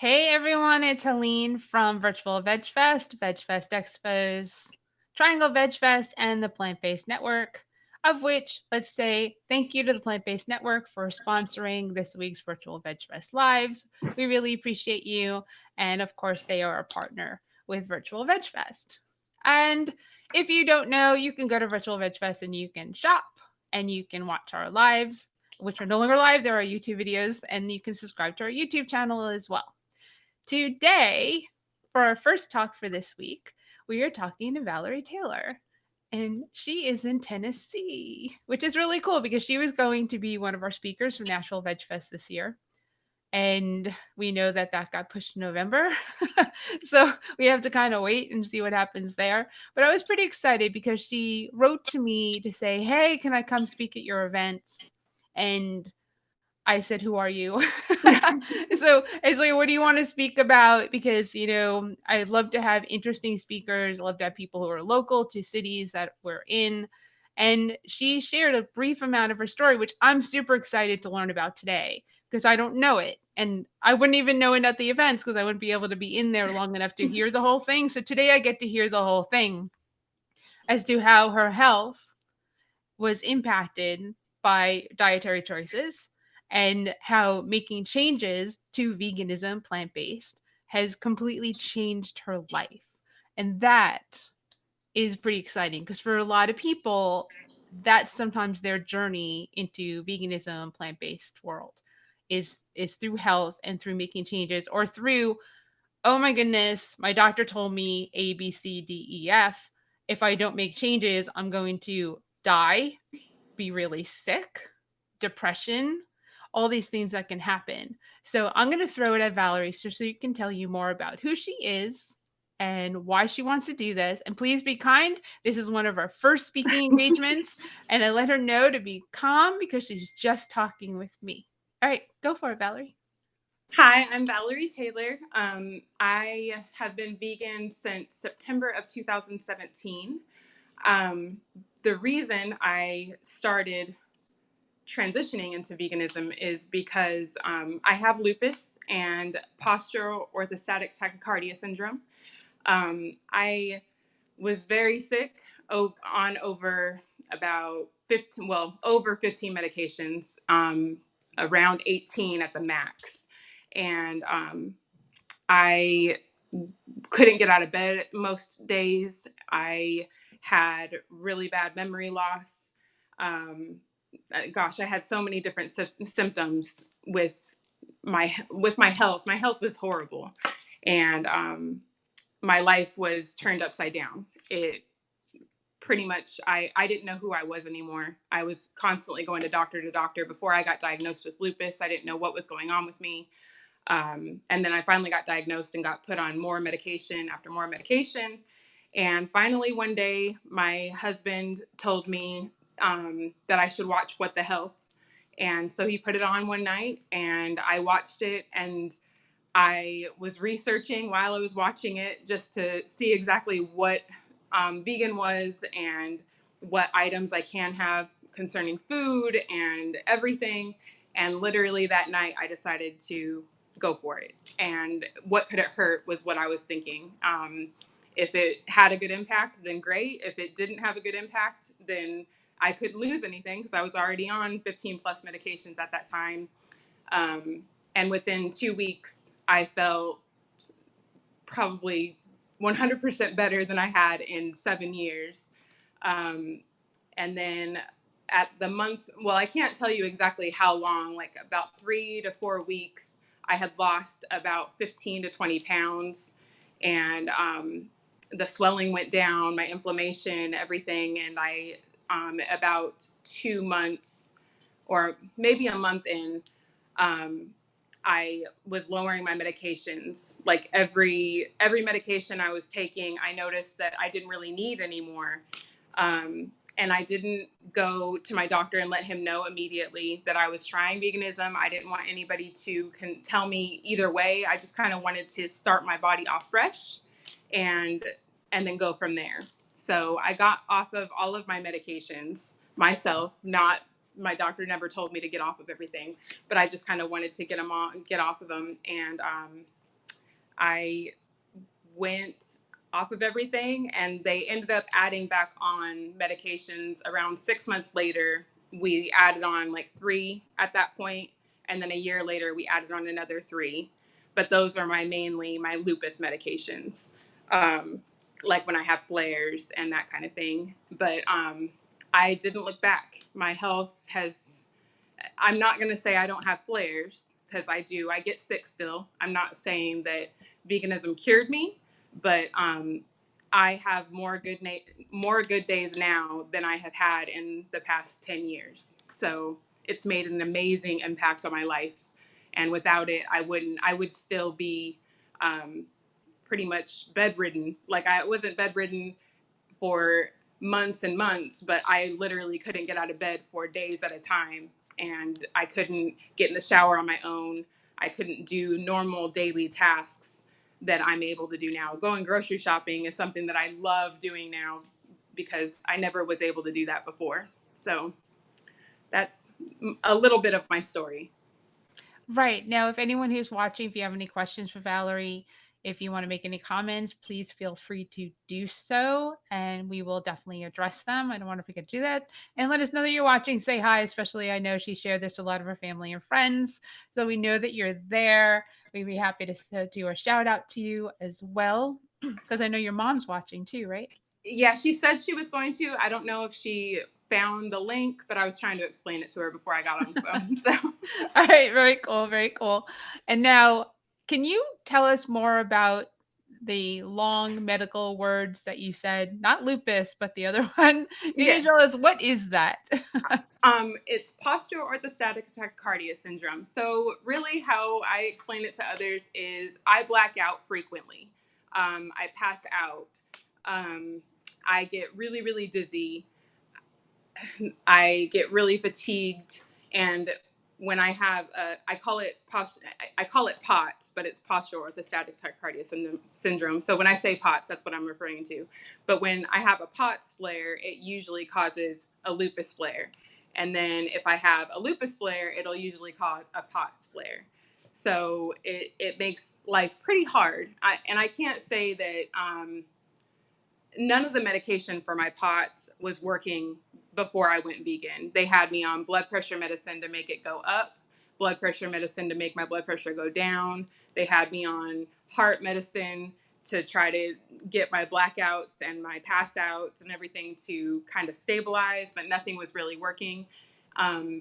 Hey everyone, it's Helene from Virtual Veg Fest, Veg Fest Expos, Triangle Veg Fest, and the Plant Based Network. Of which, let's say thank you to the Plant Based Network for sponsoring this week's Virtual Veg Fest Lives. We really appreciate you. And of course, they are a partner with Virtual Veg Fest. And if you don't know, you can go to Virtual Veg Fest and you can shop and you can watch our lives, which are no longer live. There are YouTube videos, and you can subscribe to our YouTube channel as well. Today, for our first talk for this week, we are talking to Valerie Taylor. And she is in Tennessee, which is really cool because she was going to be one of our speakers from Nashville Veg Fest this year. And we know that that got pushed to November. So we have to kind of wait and see what happens there. But I was pretty excited because she wrote to me to say, hey, can I come speak at your events? And I said, "Who are you?" So it's like, "What do you want to speak about?" Because I love to have interesting speakers. I love to have people who are local to cities that we're in. And she shared a brief amount of her story, which I'm super excited to learn about today because I don't know it. And I wouldn't even know it at the events because I wouldn't be able to be in there long enough to hear the whole thing. So today I get to hear the whole thing as to how her health was impacted by dietary choices and how making changes to veganism, plant based, has completely changed her life. And that is pretty exciting because for a lot of people, that's sometimes their journey into veganism, plant based world is through health and through making changes or through, oh my goodness, my doctor told me A, B, C, D, E, F. If I don't make changes, I'm going to die, be really sick, depression, all these things that can happen. So I'm going to throw it at Valerie so you can tell you more about who she is and why she wants to do this. And please be kind. This is one of our first speaking engagements. And I let her know to be calm because she's just talking with me. All right, go for it, Valerie. Hi, I'm Valerie Taylor. I have been vegan since September of 2017. The reason I started transitioning into veganism is because I have lupus and postural orthostatic tachycardia syndrome. I was very sick on over about 15, well, over 15 medications, around 18 at the max. And I couldn't get out of bed most days. I had really bad memory loss. Um, Gosh, I had so many different symptoms with my health. My health was horrible, and my life was turned upside down. It pretty much I didn't know who I was anymore. I was constantly going to doctor. Before I got diagnosed with lupus, I didn't know what was going on with me. And then I finally got diagnosed and got put on more medication after more medication. And finally, one day, my husband told me that I should watch What the Health. And so he put it on one night and I watched it, and I was researching while I was watching it just to see exactly what vegan was and what items I can have concerning food and everything. And literally that night, I decided to go for it. And what could it hurt was what I was thinking. If it had a good impact, then great. If it didn't have a good impact, then I couldn't lose anything because I was already on 15 plus medications at that time. Um, and within 2 weeks, I felt probably 100% better than I had in 7 years. Um, and then at the month, well, I can't tell you exactly how long, like about 3 to 4 weeks, I had lost about 15 to 20 pounds. And the swelling went down, my inflammation, everything. And about 2 months or maybe a month in, um, I was lowering my medications. Like every medication I was taking, I noticed that I didn't really need anymore. And I didn't go to my doctor and let him know immediately that I was trying veganism. I didn't want anybody to tell me either way. I just kind of wanted to start my body off fresh and then go from there. So I got off of all of my medications myself. Not My doctor never told me to get off of everything, but I just kind of wanted to get off of them. And I went off of everything, and they ended up adding back on medications around 6 months later. We added on like three at that point, and then a year later we added on another three. But those are mainly my lupus medications, um, like when I have flares and that kind of thing. But I didn't look back. My health has, I'm not going to say I don't have flares, because I do. I get sick still. I'm not saying that veganism cured me, but I have more good days now than I have had in the past 10 years. So it's made an amazing impact on my life. And without it, I would still be um, pretty much bedridden. Like, I wasn't bedridden for months and months, but I literally couldn't get out of bed for days at a time. And I couldn't get in the shower on my own. I couldn't do normal daily tasks that I'm able to do now. Going grocery shopping is something that I love doing now, because I never was able to do that before. So that's a little bit of my story. Right. Now, if anyone who's watching, if you have any questions for Valerie, if you want to make any comments, please feel free to do so, and we will definitely address them. I don't want to forget to do that. And let us know that you're watching. Say hi, especially I know she shared this with a lot of her family and friends. So we know that you're there. We'd be happy to do a shout out to you as well, because I know your mom's watching too, right? Yeah, she said she was going to. I don't know if she found the link, but I was trying to explain it to her before I got on the phone. So All right, very cool, very cool. And now, can you tell us more about the long medical words that you said? Not lupus, but the other one. Can you tell yes. us what is that? It's postural orthostatic tachycardia syndrome. So, really, how I explain it to others is I black out frequently. I pass out. Um, I get really, really dizzy. I get really fatigued, and when I have I call it I call it POTS, but it's postural orthostatic tachycardia syndrome. So when I say POTS, that's what I'm referring to. But when I have a POTS flare, it usually causes a lupus flare, and then if I have a lupus flare, it'll usually cause a POTS flare. So it makes life pretty hard. And I can't say that none of the medication for my POTS was working before I went vegan. They had me on blood pressure medicine to make it go up, blood pressure medicine to make my blood pressure go down. They had me on heart medicine to try to get my blackouts and my pass outs and everything to kind of stabilize, but nothing was really working.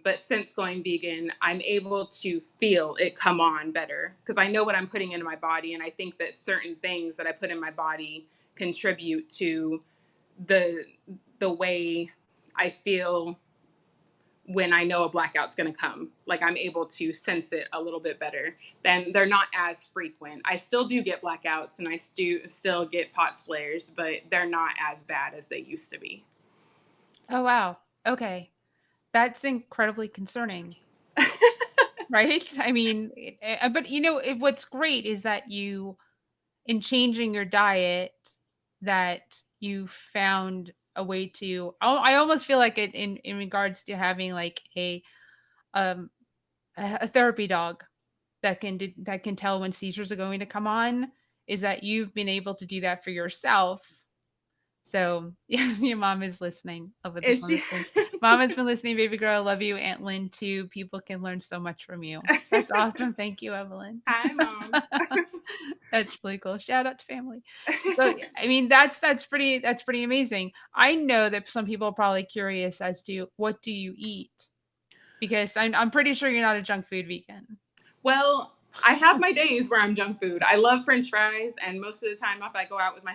But since going vegan, I'm able to feel it come on better, because I know what I'm putting into my body. And I think that certain things that I put in my body contribute to the the way I feel when I know a blackout's going to come. Like, I'm able to sense it a little bit better. Then they're not as frequent. I still do get blackouts, and I still get POTS flares, but they're not as bad as they used to be. Oh, wow. Okay. That's incredibly concerning, right? I mean, but what's great is that in changing your diet, that you found a way to, I almost feel like it in regards to having like um a therapy dog that can tell when seizures are going to come on, is that you've been able to do that for yourself. So yeah, your mom is listening. Over this Is one she? is saying, "Mom has been listening, baby girl. I love you, Aunt Lynn too. People can learn so much from you." That's awesome. Thank you, Evelyn. Hi, mom. That's really cool. Shout out to family. So I mean, that's pretty amazing. I know that some people are probably curious as to what do you eat, because I'm pretty sure you're not a junk food vegan. Well, I have my days where I'm junk food. I love French fries, and most of the time, if I go out with my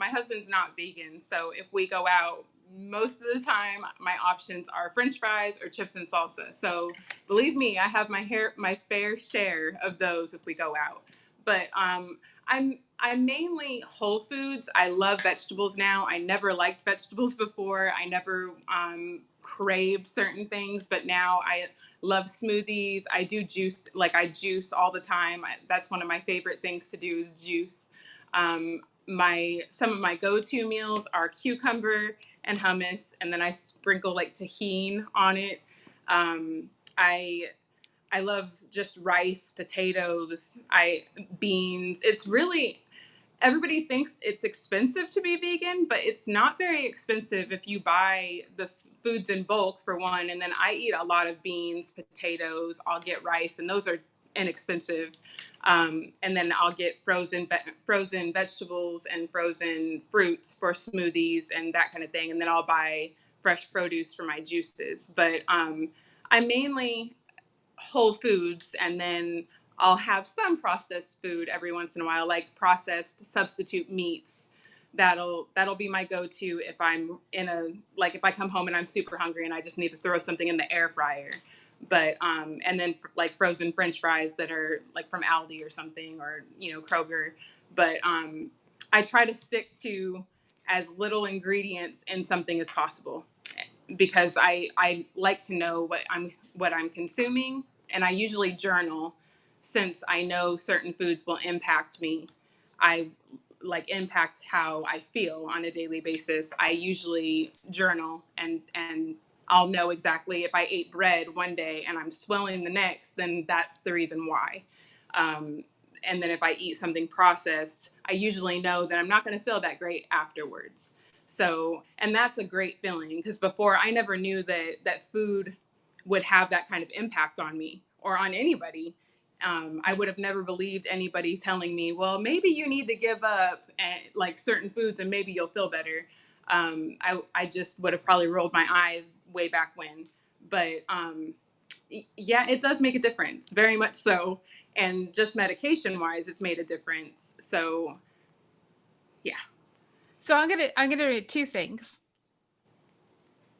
husband's not vegan, so if we go out, most of the time, my options are French fries or chips and salsa. So believe me, I have my fair share of those if we go out. But I'm mainly whole foods. I love vegetables now. I never liked vegetables before. I never craved certain things, but now I love smoothies. I do juice, like I juice all the time. That's one of my favorite things to do is juice. My Some of my go-to meals are cucumber and hummus, and then I sprinkle like tahini on it. I I love just rice, potatoes, beans. It's really, everybody thinks it's expensive to be vegan, but it's not very expensive if you buy the foods in bulk, for one. And then I eat a lot of beans, potatoes, I'll get rice, and those are inexpensive. And then I'll get frozen vegetables and frozen fruits for smoothies and that kind of thing. And then I'll buy fresh produce for my juices. But I mainly whole foods, and then I'll have some processed food every once in a while, like processed substitute meats. That'll be my go-to if I'm in a, like if I come home and I'm super hungry and I just need to throw something in the air fryer. But and then like frozen French fries that are like from Aldi or something, or Kroger. But I try to stick to as little ingredients in something as possible, because I like to know what I'm consuming, and I usually journal, since I know certain foods will impact me. I like impact how I feel on a daily basis. I usually journal, and I'll know exactly if I ate bread one day and I'm swelling the next, then that's the reason why. Um, and then if I eat something processed, I usually know that I'm not going to feel that great afterwards. So, and that's a great feeling, because before I never knew that food would have that kind of impact on me or on anybody. I would have never believed anybody telling me, well, maybe you need to give up like certain foods and maybe you'll feel better. I just would have probably rolled my eyes way back when. But yeah, it does make a difference, very much so. And just medication wise, it's made a difference. So yeah. So I'm gonna do two things.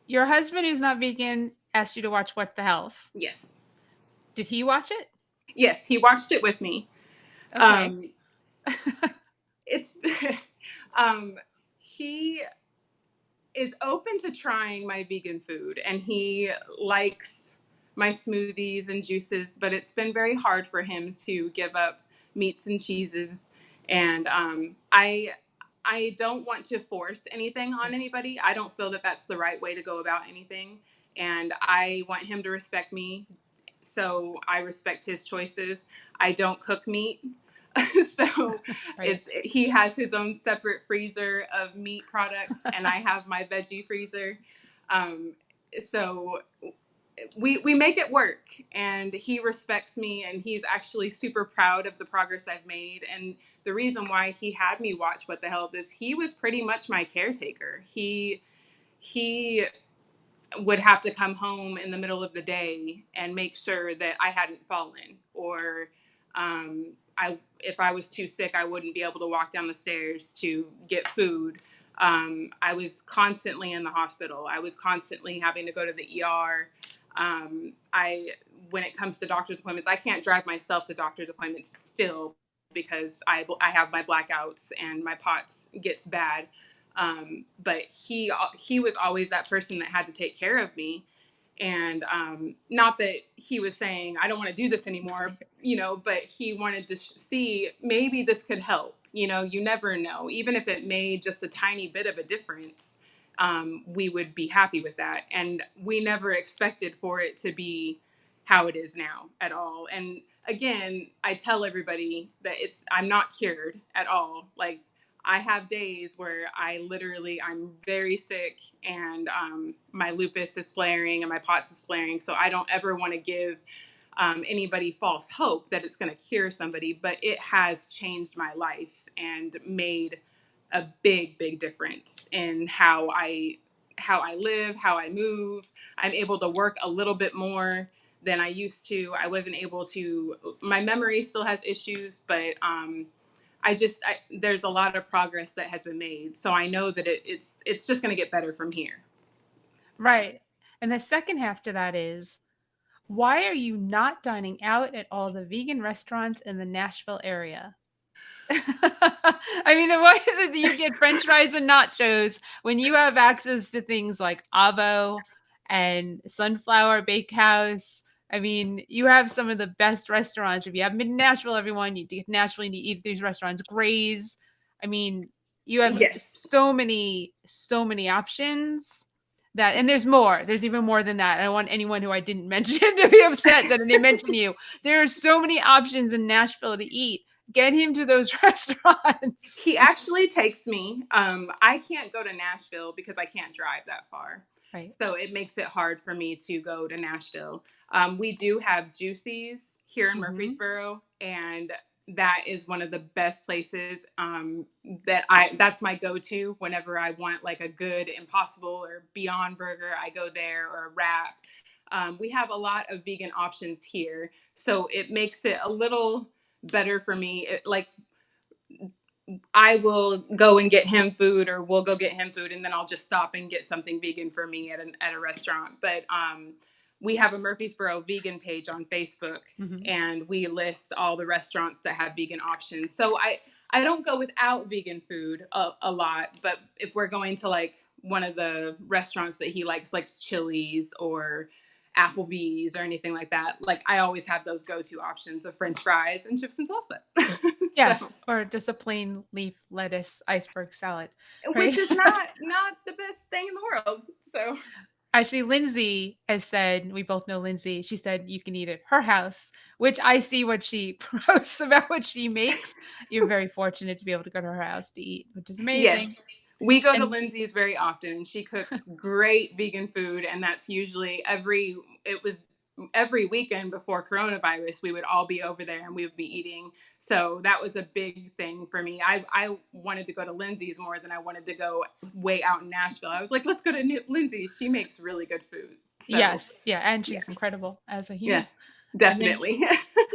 Your husband, who's not vegan, asked you to watch What the Health. Yes. Did he watch it? Yes, he watched it with me. Okay. Um, it's um, he is open to trying my vegan food, and he likes my smoothies and juices, but it's been very hard for him to give up meats and cheeses. And I don't want to force anything on anybody. I don't feel that that's the right way to go about anything, and I want him to respect me, so I respect his choices. I don't cook meat. So Right. he has his own separate freezer of meat products, and I have my veggie freezer. Um, so we make it work, and he respects me, and he's actually super proud of the progress I've made. And the reason why he had me watch What the Health is he was pretty much my caretaker. He would have to come home in the middle of the day and make sure that I hadn't fallen, or if I was too sick, I wouldn't be able to walk down the stairs to get food. I was constantly in the hospital. I was constantly having to go to the ER. I When it comes to doctor's appointments, I can't drive myself to doctor's appointments still, because I have my blackouts and my POTS gets bad. But he was always that person that had to take care of me. And not that he was saying I don't want to do this anymore, but he wanted to see maybe this could help. You never know. Even if it made just a tiny bit of a difference, we would be happy with that. And we never expected for it to be how it is now at all. And again, I tell everybody that I'm not cured at all. Like, I have days where I'm very sick, and my lupus is flaring and my POTS is flaring. So I don't ever want to give anybody false hope that it's going to cure somebody, but it has changed my life and made a big, big difference in how I live, how I move. I'm able to work a little bit more than I used to. I wasn't able to. My memory still has issues, but there's a lot of progress that has been made. So I know that it's just going to get better from here. So. Right. And the second half to that is, why are you not dining out at all the vegan restaurants in the Nashville area? I mean, why is it that you get French fries and nachos when you have access to things like Avo and Sunflower Bakehouse? I mean, you have some of the best restaurants. If you haven't been to Nashville, everyone, you get to Nashville and you eat at these restaurants. Graze. I mean, you have Yes. so many options That and there's more. There's even more than that. I don't want anyone who I didn't mention to be upset that I didn't mention you. There are so many options in Nashville to eat. Get him to those restaurants. He actually takes me. I can't go to Nashville because I can't drive that far. Right. So it makes it hard for me to go to Nashville. We do have Juicy's here in Mhm. Murfreesboro, and that is one of the best places that's my go-to whenever I want like a good Impossible or Beyond Burger. I go there, or a wrap. We have a lot of vegan options here, so it makes it a little better for me. Like, I will go and get him food, or we'll go get him food, and then I'll just stop and get something vegan for me at a restaurant. But we have a Murfreesboro vegan page on Facebook, Mhm. and we list all the restaurants that have vegan options. So I don't go without vegan food a lot, but if we're going to like one of the restaurants that he likes Chili's or Applebee's or anything like that, like I always have those go-to options of French fries and chips and salsa. So, Yes, or just a plain leaf lettuce iceberg salad, right? which is not the best thing in the world. So Actually, Lindsay has said, we both know Lindsay, she said you can eat at her house, which I see what she posts about what she makes. You're very fortunate to be able to go to her house to eat, which is amazing. yes, we go to And Lindsay's very often, and she cooks great vegan food, and that's usually every weekend before coronavirus. We would all be over there and we would be eating. So that was a big thing for me. I wanted to go to Lindsay's more than I wanted to go way out in Nashville. I was like, let's go to Lindsay's. She makes really good food. So yes, yeah, and yeah, she's incredible as a yeah, human. I think definitely.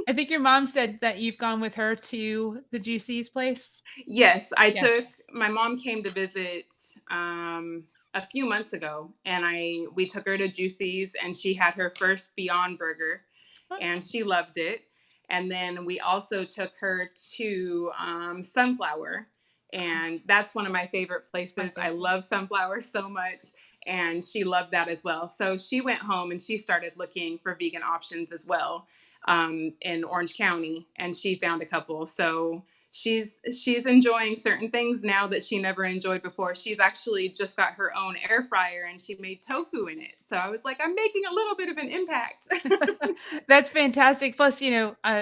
I think your mom said that you've gone with her to the Juicy's place? Yes, I took Yes. my mom came to visit a few months ago, and we took her to Juicy's, and she had her first Beyond Burger, Oh, and she loved it. And then we also took her to Sunflower, and that's one of my favorite my places. I favorite. love Sunflower so much, and she loved that as well. So she went home and she started looking for vegan options as well in Orange County, and she found a couple. So she's enjoying certain things now that she never enjoyed before. She's actually just got her own air fryer, and she made tofu in it. So I was like, I'm making a little bit of an impact. That's fantastic. Plus,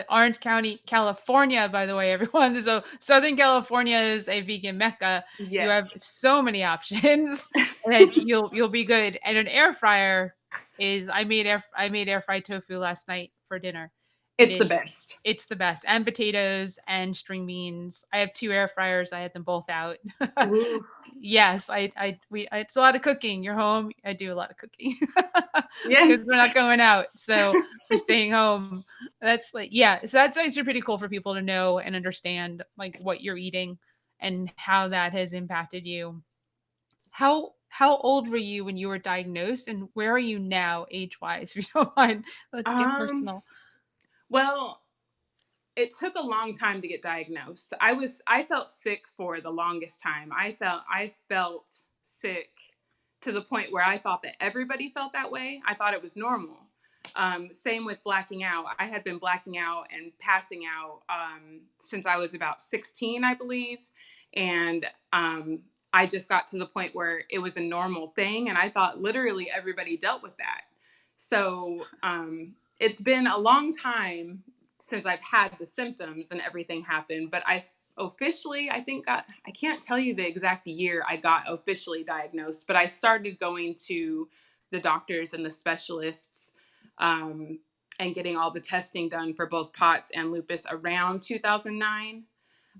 Orange County, California, by the way, everyone. So Southern California is a vegan mecca. You have Yes. so many options that you'll be good. And an air fryer is I made air fried tofu last night for dinner. It It's the is best. it's the best. And potatoes and string beans. I have two air fryers. I had them both out. Ooh, Yes, it's a lot of cooking. You're home. I do a lot of cooking because yes. we're not going out. So we're staying home. That's like, yeah. So that's actually pretty cool for people to know and understand like what you're eating and how that has impacted you. How old were you when you were diagnosed, and where are you now age wise? If you don't mind, let's get Um, personal. well, it took a long time to get diagnosed. I felt sick for the longest time. I felt sick to the point where I thought that everybody felt that way. I thought it was normal. Same with blacking out. I had been blacking out and passing out since I was about 16, I believe. And I just got to the point where it was a normal thing. And I thought literally everybody dealt with that. So it's been a long time since I've had the symptoms and everything happened, but I think I can't tell you the exact year I got officially diagnosed, but I started going to the doctors and the specialists um, and getting all the testing done for both POTS and lupus around 2009.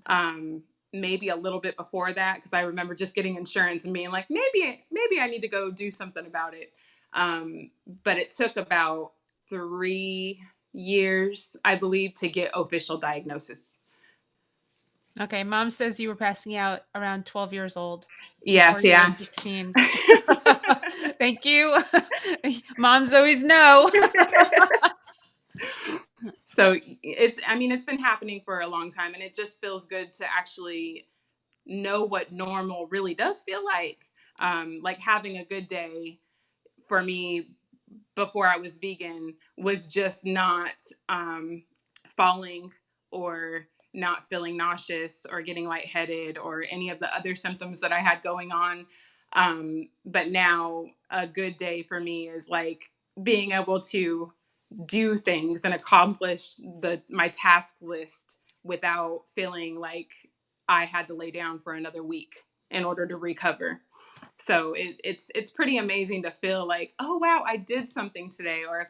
Um, Maybe a little bit before that, because I remember just getting insurance and being like, maybe I need to go do something about it. But it took about 3 years, I believe, to get official diagnosis. Okay, mom says you were passing out around 12 years old before Yes, you were yeah. 16. Thank you. Moms always know. So I mean, it's been happening for a long time, and it just feels good to actually know what normal really does feel like. Like having a good day for me before I was vegan was just not falling or not feeling nauseous or getting lightheaded or any of the other symptoms that I had going on. But now a good day for me is like being able to do things and accomplish my task list without feeling like I had to lay down for another week in order to recover. So it's pretty amazing to feel like, oh wow, I did something today. Or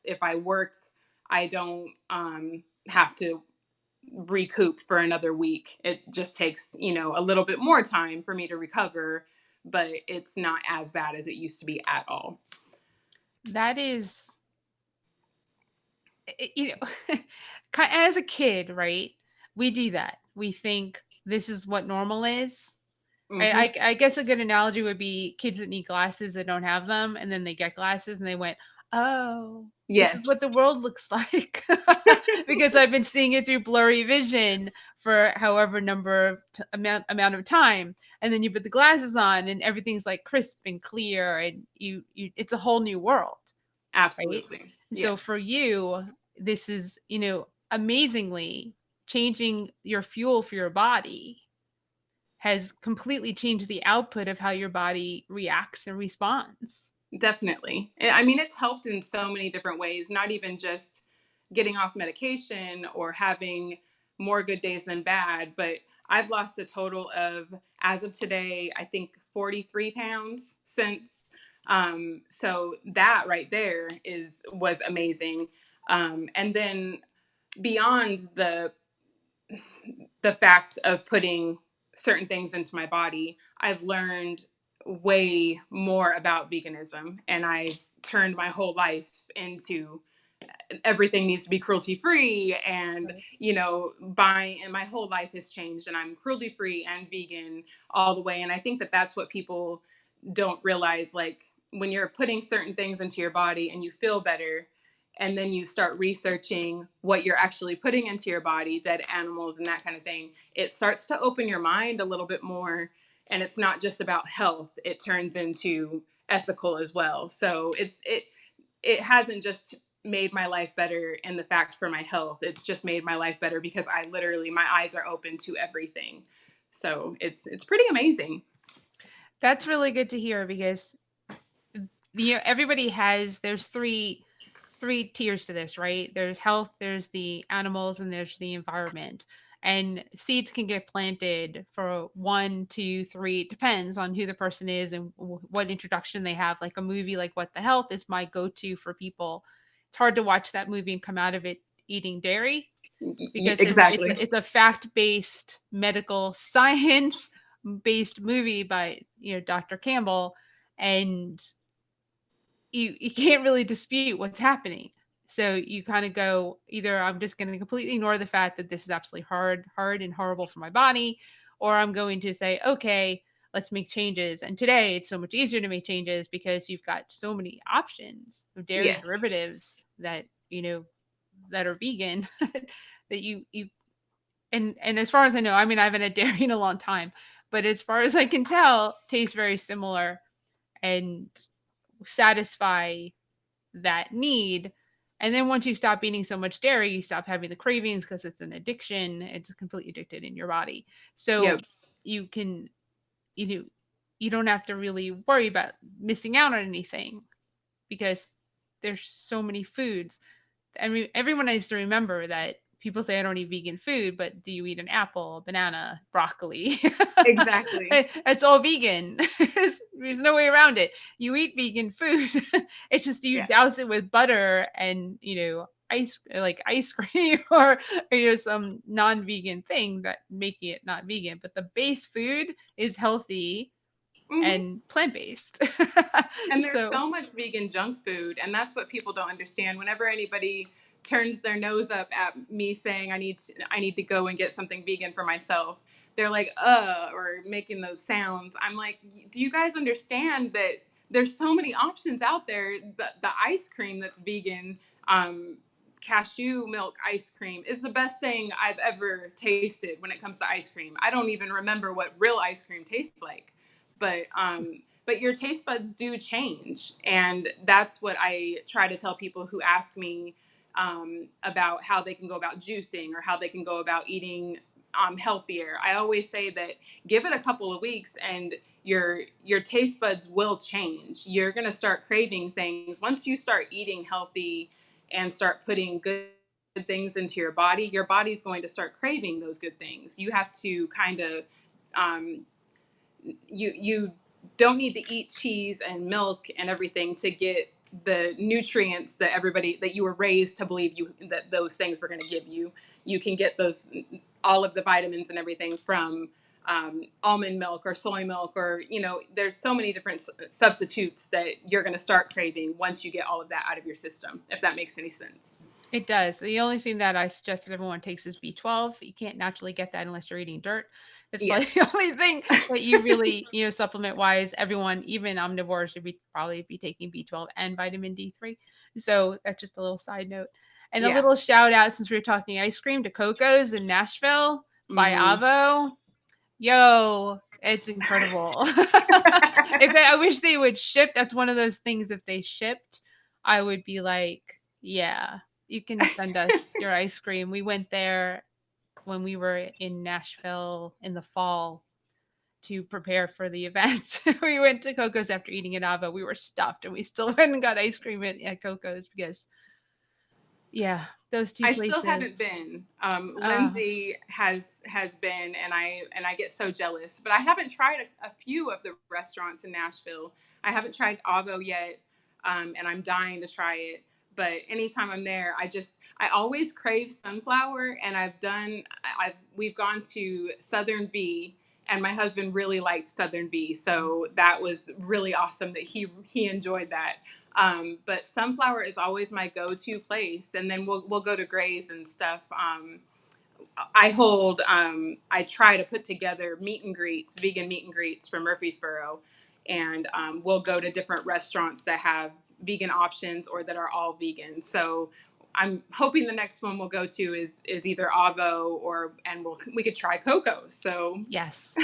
if I work, I don't have to recoup for another week. It just takes, a little bit more time for me to recover, but it's not as bad as it used to be at all. That is, you know, as a kid, right? We do that. We think this is what normal is. Hmm. I guess a good analogy would be kids that need glasses that don't have them, and then they get glasses and they went, "Oh, this is what Yes. the world looks like," because I've been seeing it through blurry vision for however number of amount of time, and then you put the glasses on, and everything's like crisp and clear, and you it's a whole new world, right? Absolutely. So Yes. for you, this is amazingly changing your fuel for your body has completely changed the output of how your body reacts and responds. Definitely. I mean, it's helped in so many different ways, not even just getting off medication or having more good days than bad, but I've lost a total of, as of today, I think 43 pounds since. So that right there was amazing. And then beyond the fact of putting certain things into my body, I've learned way more about veganism, and I've turned my whole life into everything needs to be cruelty free, and Right. buying, and my whole life has changed, and I'm cruelty free and vegan all the way. And I think that that's what people don't realize, like when you're putting certain things into your body and you feel better, and then you start researching what you're actually putting into your body, dead animals and that kind of thing, it starts to open your mind a little bit more. And it's not just about health, it turns into ethical as well. So it hasn't just made my life better in the fact for my health, it's just made my life better because I literally, my eyes are open to everything. So it's pretty amazing. That's really good to hear because everybody has there's three tiers to this, right? There's health, there's the animals, and there's the environment. And seeds can get planted for one, two, three. It depends on who the person is and what introduction they have. Like a movie like What the Health is my go-to for people. It's hard to watch that movie and come out of it eating dairy because Exactly. it's a fact-based medical science based movie by Dr. Campbell, and you can't really dispute what's happening. So you kind of go either I'm just going to completely ignore the fact that this is absolutely hard and horrible for my body, or I'm going to say, okay, let's make changes. And today it's so much easier to make changes because you've got so many options of dairy Yes. derivatives that that are vegan that you and as far as I know, I mean, I haven't had dairy in a long time, but as far as I can tell, tastes very similar and satisfy that need. And then once you stop eating so much dairy, you stop having the cravings because it's an addiction. It's completely addicted in your body. Yep. So you can, you know, you don't have to really worry about missing out on anything because there's so many foods. I mean, everyone needs to remember that people say I don't eat vegan food, but do you eat an apple, banana, broccoli? Exactly. It's all vegan. There's no way around it. You eat vegan food. It's just you Yeah. douse it with butter and ice cream or some non-vegan thing that making it not vegan. But the base food is healthy Hmm. and plant-based. And there's So so much vegan junk food, and that's what people don't understand. Whenever anybody turns their nose up at me saying I need to go and get something vegan for myself, they're like, or making those sounds. I'm like, do you guys understand that there's so many options out there? The ice cream that's vegan, um, cashew milk ice cream is the best thing I've ever tasted when it comes to ice cream. I don't even remember what real ice cream tastes like, but your taste buds do change, and that's what I try to tell people who ask me about how they can go about juicing or how they can go about eating healthier. I always say that give it a couple of weeks and your taste buds will change. You're going to start craving things once you start eating healthy and start putting good things into your body's going to start craving those good things. You have to kind of um, you don't need to eat cheese and milk and everything to get the nutrients that everybody that you were raised to believe you that those things were going to give you. You can get those all of the vitamins and everything from almond milk or soy milk, or there's so many different substitutes that you're going to start craving once you get all of that out of your system, if that makes any sense. It does. The only thing that I suggest that everyone takes is B12. You can't naturally get that unless you're eating dirt. That's probably Yes. the only thing that you really, supplement wise, everyone, even omnivores, should probably be taking B12 and vitamin D3. So that's just a little side note. And a Yeah. little shout out, since we were talking ice cream, to Coco's in Nashville by Mm. Avo. Yo, it's incredible. I wish they would ship. That's one of those things. If they shipped, I would be like, yeah, you can send us your ice cream. We went there when we were in Nashville in the fall to prepare for the event. We went to Coco's after eating at Ava. We were stuffed and we still went and got ice cream at Coco's because, yeah, those two I still places. haven't been. Uh, Lindsay has been, and I get so jealous. But I haven't tried a few of the restaurants in Nashville. I haven't tried Avo yet, and I'm dying to try it. But anytime I'm there, I always crave sunflower, and we've gone to Southern V, and my husband really liked Southern V, so that was really awesome that he enjoyed that. But sunflower is always my go-to place, and then we'll go to Gray's and stuff. I try to put together meet and greets, vegan meet and greets from Murfreesboro, and we'll go to different restaurants that have vegan options or that are all vegan. So I'm hoping the next one we'll go to is either Avo and we could try Coco. So Yes.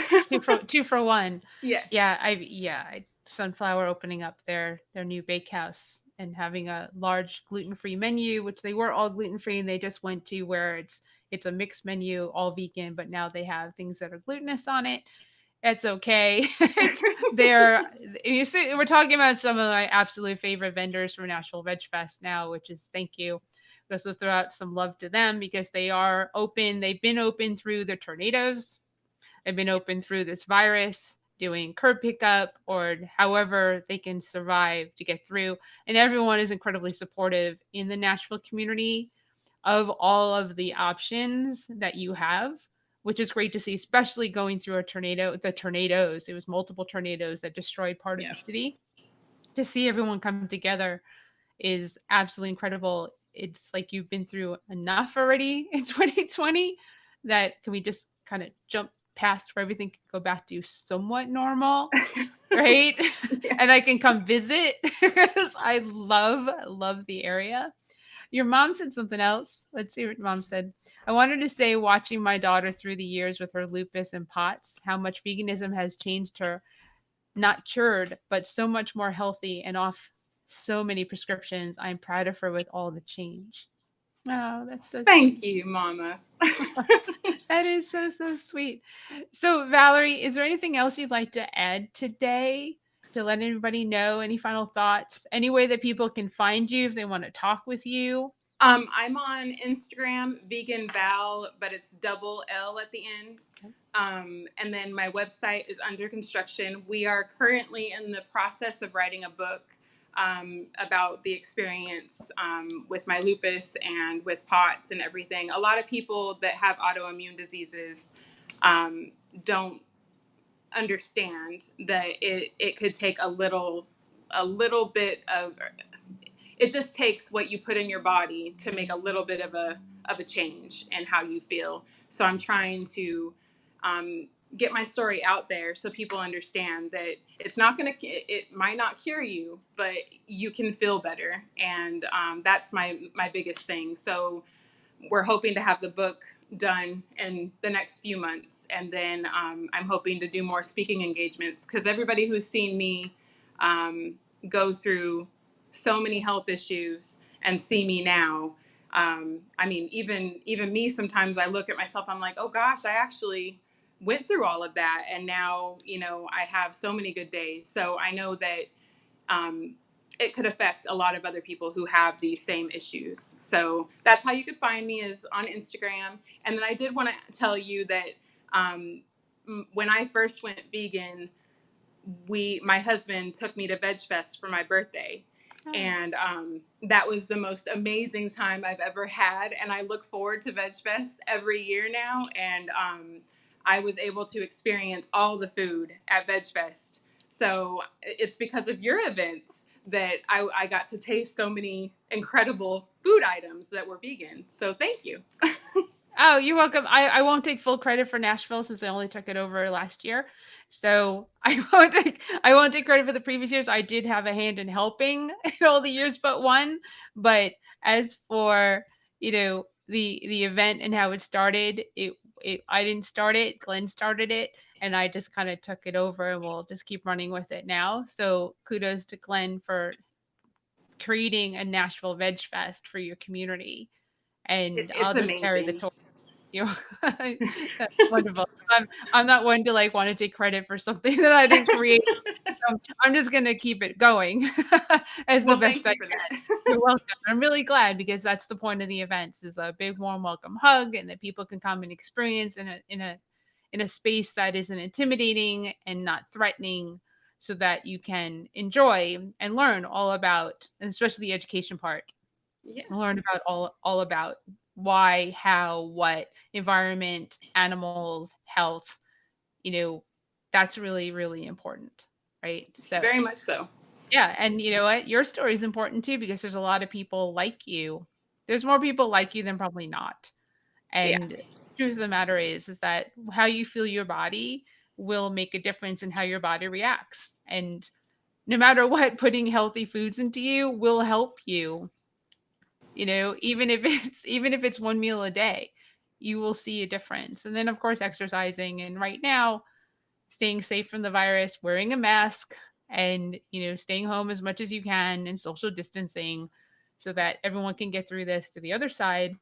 2 for 1. yes. Sunflower opening up their new bakehouse and having a large gluten-free menu, which they were all gluten-free, and they just went to where it's a mixed menu, all vegan, but now they have things that are glutinous on it. It's okay. It's they're you see, we're talking about some of my absolute favorite vendors from Nashville Veg Fest now, which is thank you. Let's throw out some love to them because they are open. They've been open through the tornadoes. They've been open through this virus, doing curb pickup or however they can survive to get through. And everyone is incredibly supportive in the Nashville community of all of the options that you have, which is great to see, especially going through the tornadoes. It was multiple tornadoes that destroyed part of Yeah. the city. To see everyone come together is absolutely incredible. It's like you've been through enough already in 2020 that can we just kind of jump past where everything can go back to somewhat normal, right? Yeah. And I can come visit because I love the area. Your mom said something else. Let's see what mom said. I wanted to say, watching my daughter through the years with her lupus and POTS, how much veganism has changed her, not cured, but so much more healthy and off so many prescriptions. I'm proud of her with all the change. Oh, that's so Thank sweet. you, Mama. That is so, so sweet. So, Valerie, is there anything else you'd like to add today to let everybody know? Any final thoughts? Any way that people can find you if they want to talk with you? I'm on Instagram, Vegan Val, but it's double L at the end. And then my website is under construction. We are currently in the process of writing a book about the experience with my lupus and with POTS and everything. A lot of people that have autoimmune diseases don't understand that it could take a little bit of it just takes what you put in your body to make a little bit of a change in how you feel. So I'm trying to get my story out there so people understand that it might not cure you, but you can feel better, and that's my biggest thing. So we're hoping to have the book done in the next few months, and then I'm hoping to do more speaking engagements because everybody who's seen me go through so many health issues and see me now, I mean, even me, sometimes I look at myself, I'm like, oh gosh, I actually went through all of that, and now, I have so many good days. So I know that um, it could affect a lot of other people who have these same issues. So that's how you could find me, is on Instagram. And then I did want to tell you that um, when I first went vegan, my husband took me to Veg Fest for my birthday. Oh. And that was the most amazing time I've ever had. And I look forward to Veg Fest every year now. And I was able to experience all the food at Veg Fest. So it's because of your events that I got to taste so many incredible food items that were vegan. So thank you. Oh, you're welcome. I won't take full credit for Nashville since I only took it over last year. So I won't take credit for the previous years. I did have a hand in helping in all the years but one. But as for, the event and how it started, it I didn't start it. Glenn started it, and I just kind of took it over, and we'll just keep running with it now. So kudos to Glenn for creating a Nashville Veg Fest for your community. And I'll It's just carry the amazing. torch. You know, that's wonderful. I'm not one to like want to take credit for something that I didn't create. I'm just gonna keep it going as the Well, best thank I you for can. that. You're welcome. I'm really glad because that's the point of the events is a big warm welcome hug and that people can come and experience in a space that isn't intimidating and not threatening so that you can enjoy and learn all about, and especially the education part, Yeah. learn about all about why, how, what, environment, animals, health, you know, that's really, really important, right? So, Very much so. yeah, and you know what? Your story is important too because there's a lot of people like you. There's more people like you than probably not. Yeah. And truth of the matter is that how you feel your body will make a difference in how your body reacts. And no matter what, putting healthy foods into you will help you. Even if it's one meal a day, you will see a difference. And then of course exercising, and right now staying safe from the virus, wearing a mask, and staying home as much as you can, and social distancing so that everyone can get through this to the other side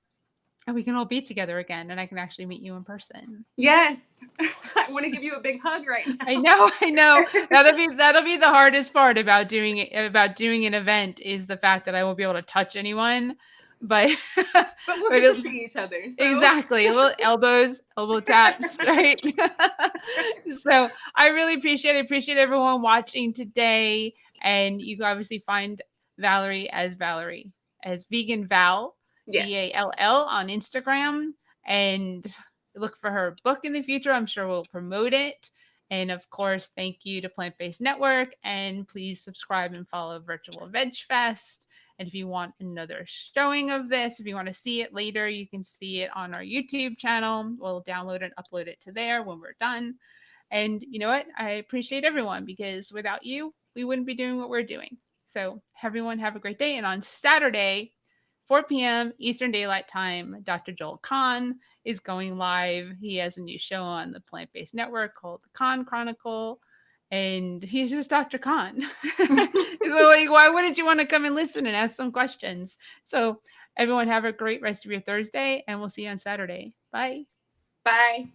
and we can all be together again and I can actually meet you in person. Yes. I want to give you a big hug right I now. know, I know. That'll be the hardest part about doing an event is the fact that I won't be able to touch anyone. But But we'll but get to it, see each other. So, exactly. A little elbows, elbow taps, right? So I really appreciate everyone watching today. And you can obviously find Valerie as Vegan Val, yes. VALL on Instagram, and look for her book in the future. I'm sure we'll promote it. And of course, thank you to Plant Based Network. And please subscribe and follow Virtual Veg Fest. And if you want another showing of this, if you want to see it later, you can see it on our YouTube channel. We'll download and upload it to there when we're done. And you know what? I appreciate everyone because without you, we wouldn't be doing what we're doing. So, everyone, have a great day. And on Saturday, 4 p.m. Eastern Daylight Time, Dr. Joel Kahn is going live. He has a new show on the Plant Based Network called The Kahn Chronicle. And he's just Dr. Kahn. So, like, why wouldn't you want to come and listen and ask some questions? So, everyone, have a great rest of your Thursday, and we'll see you on Saturday. Bye. Bye.